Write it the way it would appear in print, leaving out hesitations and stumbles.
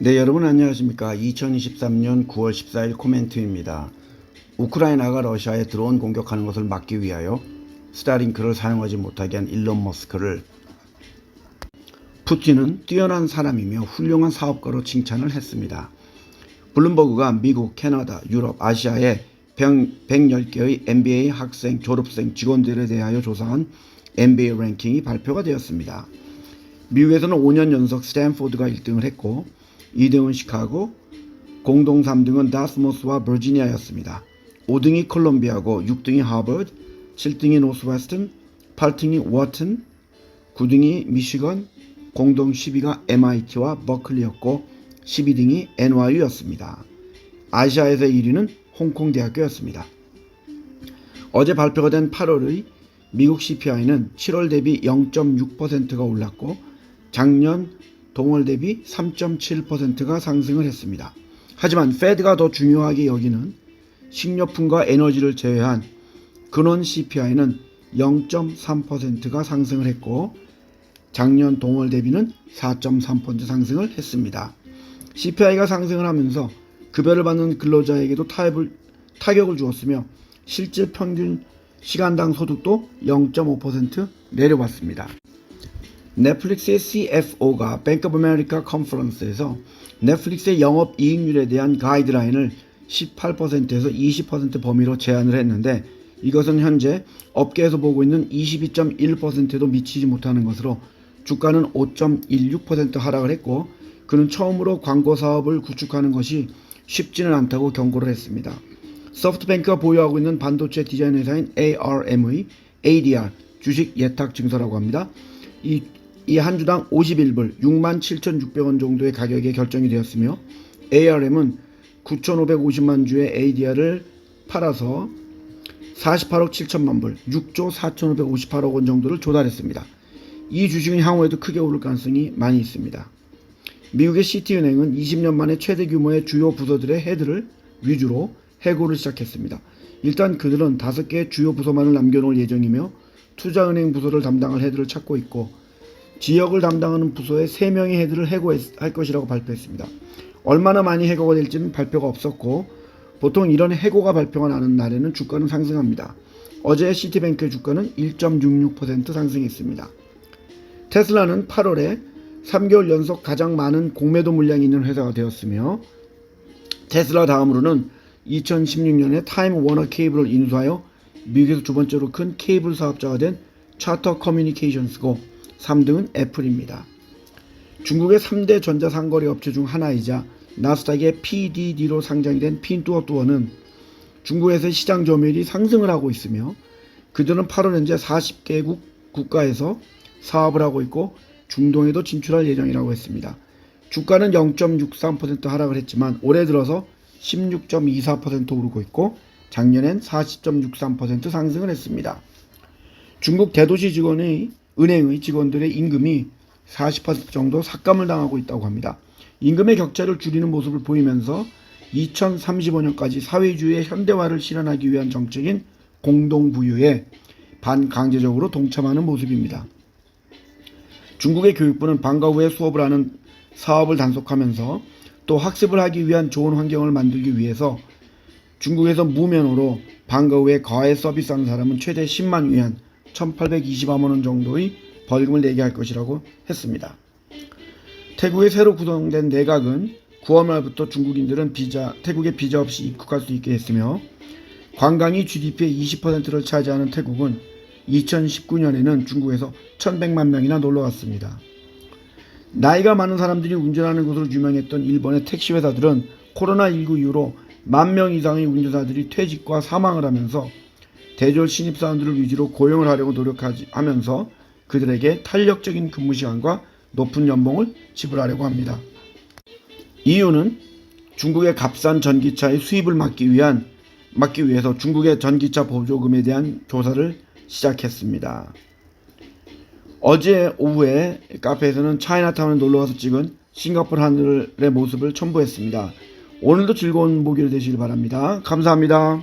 네, 여러분 안녕하십니까. 2023년 9월 14일 코멘트입니다. 우크라이나가 러시아에 드론 공격하는 것을 막기 위하여 스타링크를 사용하지 못하게 한 일론 머스크를 푸틴은 뛰어난 사람이며 훌륭한 사업가로 칭찬을 했습니다. 블룸버그가 미국, 캐나다, 유럽, 아시아의 110개의 NBA 학생, 졸업생, 직원들에 대하여 조사한 NBA 랭킹이 발표가 되었습니다. 미국에서는 5년 연속 스탠포드가 1등을 했고 2등은 시카고, 공동 3등은 다스머스와 버지니아였습니다. 5등이 콜롬비아고 6등이 하버드, 7등이 노스웨스턴, 8등이 워튼, 9등이 미시건, 공동 10위가 MIT와 버클리였고 12등이 NYU였습니다. 아시아에서 1위는 홍콩대학교였습니다. 어제 발표가 된 8월의 미국 CPI는 7월 대비 0.6%가 올랐고 작년 동월 대비 3.7%가 상승을 했습니다. 하지만 페드가 더 중요하게 여기는 식료품과 에너지를 제외한 근원 CPI는 0.3%가 상승을 했고 작년 동월 대비는 4.3% 상승을 했습니다. CPI가 상승을 하면서 급여를 받는 근로자에게도 타격을 주었으며 실질 평균 시간당 소득도 0.5% 내려왔습니다. 넷플릭스의 CFO가 뱅크 오브 아메리카 컨퍼런스에서 넷플릭스의 영업이익률에 대한 가이드라인을 18%에서 20% 범위로 제한을 했는데 이것은 현재 업계에서 보고 있는 22.1%에도 미치지 못하는 것으로 주가는 5.16% 하락을 했고 그는 처음으로 광고 사업을 구축하는 것이 쉽지는 않다고 경고를 했습니다. 소프트뱅크가 보유하고 있는 반도체 디자인 회사인 ARM의 ADR 주식 예탁 증서라고 합니다. 이 한 주당 51불 67,600원 정도의 가격에 결정이 되었으며 ARM은 9,550만 주의 ADR을 팔아서 48억 7천만 불 6조 4,558억 원 정도를 조달했습니다. 이 주식은 향후에도 크게 오를 가능성이 많이 있습니다. 미국의 시티은행은 20년 만에 최대 규모의 주요 부서들의 헤드를 위주로 해고를 시작했습니다. 일단 그들은 5개의 주요 부서만을 남겨놓을 예정이며 투자은행 부서를 담당할 헤드를 찾고 있고 지역을 담당하는 부서에 3명의 헤드를 해고할 것이라고 발표했습니다. 얼마나 많이 해고가 될지는 발표가 없었고 보통 이런 해고가 발표가 나는 날에는 주가는 상승합니다. 어제 시티뱅크의 주가는 1.66% 상승했습니다. 테슬라는 8월에 3개월 연속 가장 많은 공매도 물량이 있는 회사가 되었으며 테슬라 다음으로는 2016년에 타임 워너 케이블을 인수하여 미국에서 두 번째로 큰 케이블 사업자가 된 차터 커뮤니케이션스고 3등은 애플입니다. 중국의 3대 전자상거래 업체 중 하나이자 나스닥의 PDD로 상장이 된 핀뚜어뚜어는 중국에서의 시장 점유율이 상승을 하고 있으며 그들은 8월 현재 40개국 국가에서 사업을 하고 있고 중동에도 진출할 예정이라고 했습니다. 주가는 0.63% 하락을 했지만 올해 들어서 16.24% 오르고 있고 작년엔 40.63% 상승을 했습니다. 중국 대도시 은행의 직원들의 임금이 40% 정도 삭감을 당하고 있다고 합니다. 임금의 격차를 줄이는 모습을 보이면서 2035년까지 사회주의의 현대화를 실현하기 위한 정책인 공동부유에 반강제적으로 동참하는 모습입니다. 중국의 교육부는 방과 후에 수업을 하는 사업을 단속하면서 또 학습을 하기 위한 좋은 환경을 만들기 위해서 중국에서 무면허로 방과 후에 과외 서비스하는 사람은 최대 10만 위안 1,820만 원 정도의 벌금을 내게 할 것이라고 했습니다. 태국의 새로 구성된 내각은 9월 말부터 중국인들은 태국에 비자 없이 입국할 수 있게 했으며 관광이 GDP의 20%를 차지하는 태국은 2019년에는 중국에서 1,100만 명이나 놀러왔습니다. 나이가 많은 사람들이 운전하는 것으로 유명했던 일본의 택시 회사들은 코로나19 이후로 10,000명 이상의 운전사들이 퇴직과 사망을 하면서 대졸 신입사원들을 위주로 고용을 하려고 노력하면서 그들에게 탄력적인 근무시간과 높은 연봉을 지불하려고 합니다. 이유는 중국의 값싼 전기차의 수입을 막기 위해서 중국의 전기차 보조금에 대한 조사를 시작했습니다. 어제 오후에 카페에서는 차이나타운에 놀러와서 찍은 싱가포르 하늘의 모습을 첨부했습니다. 오늘도 즐거운 목요일 되시길 바랍니다. 감사합니다.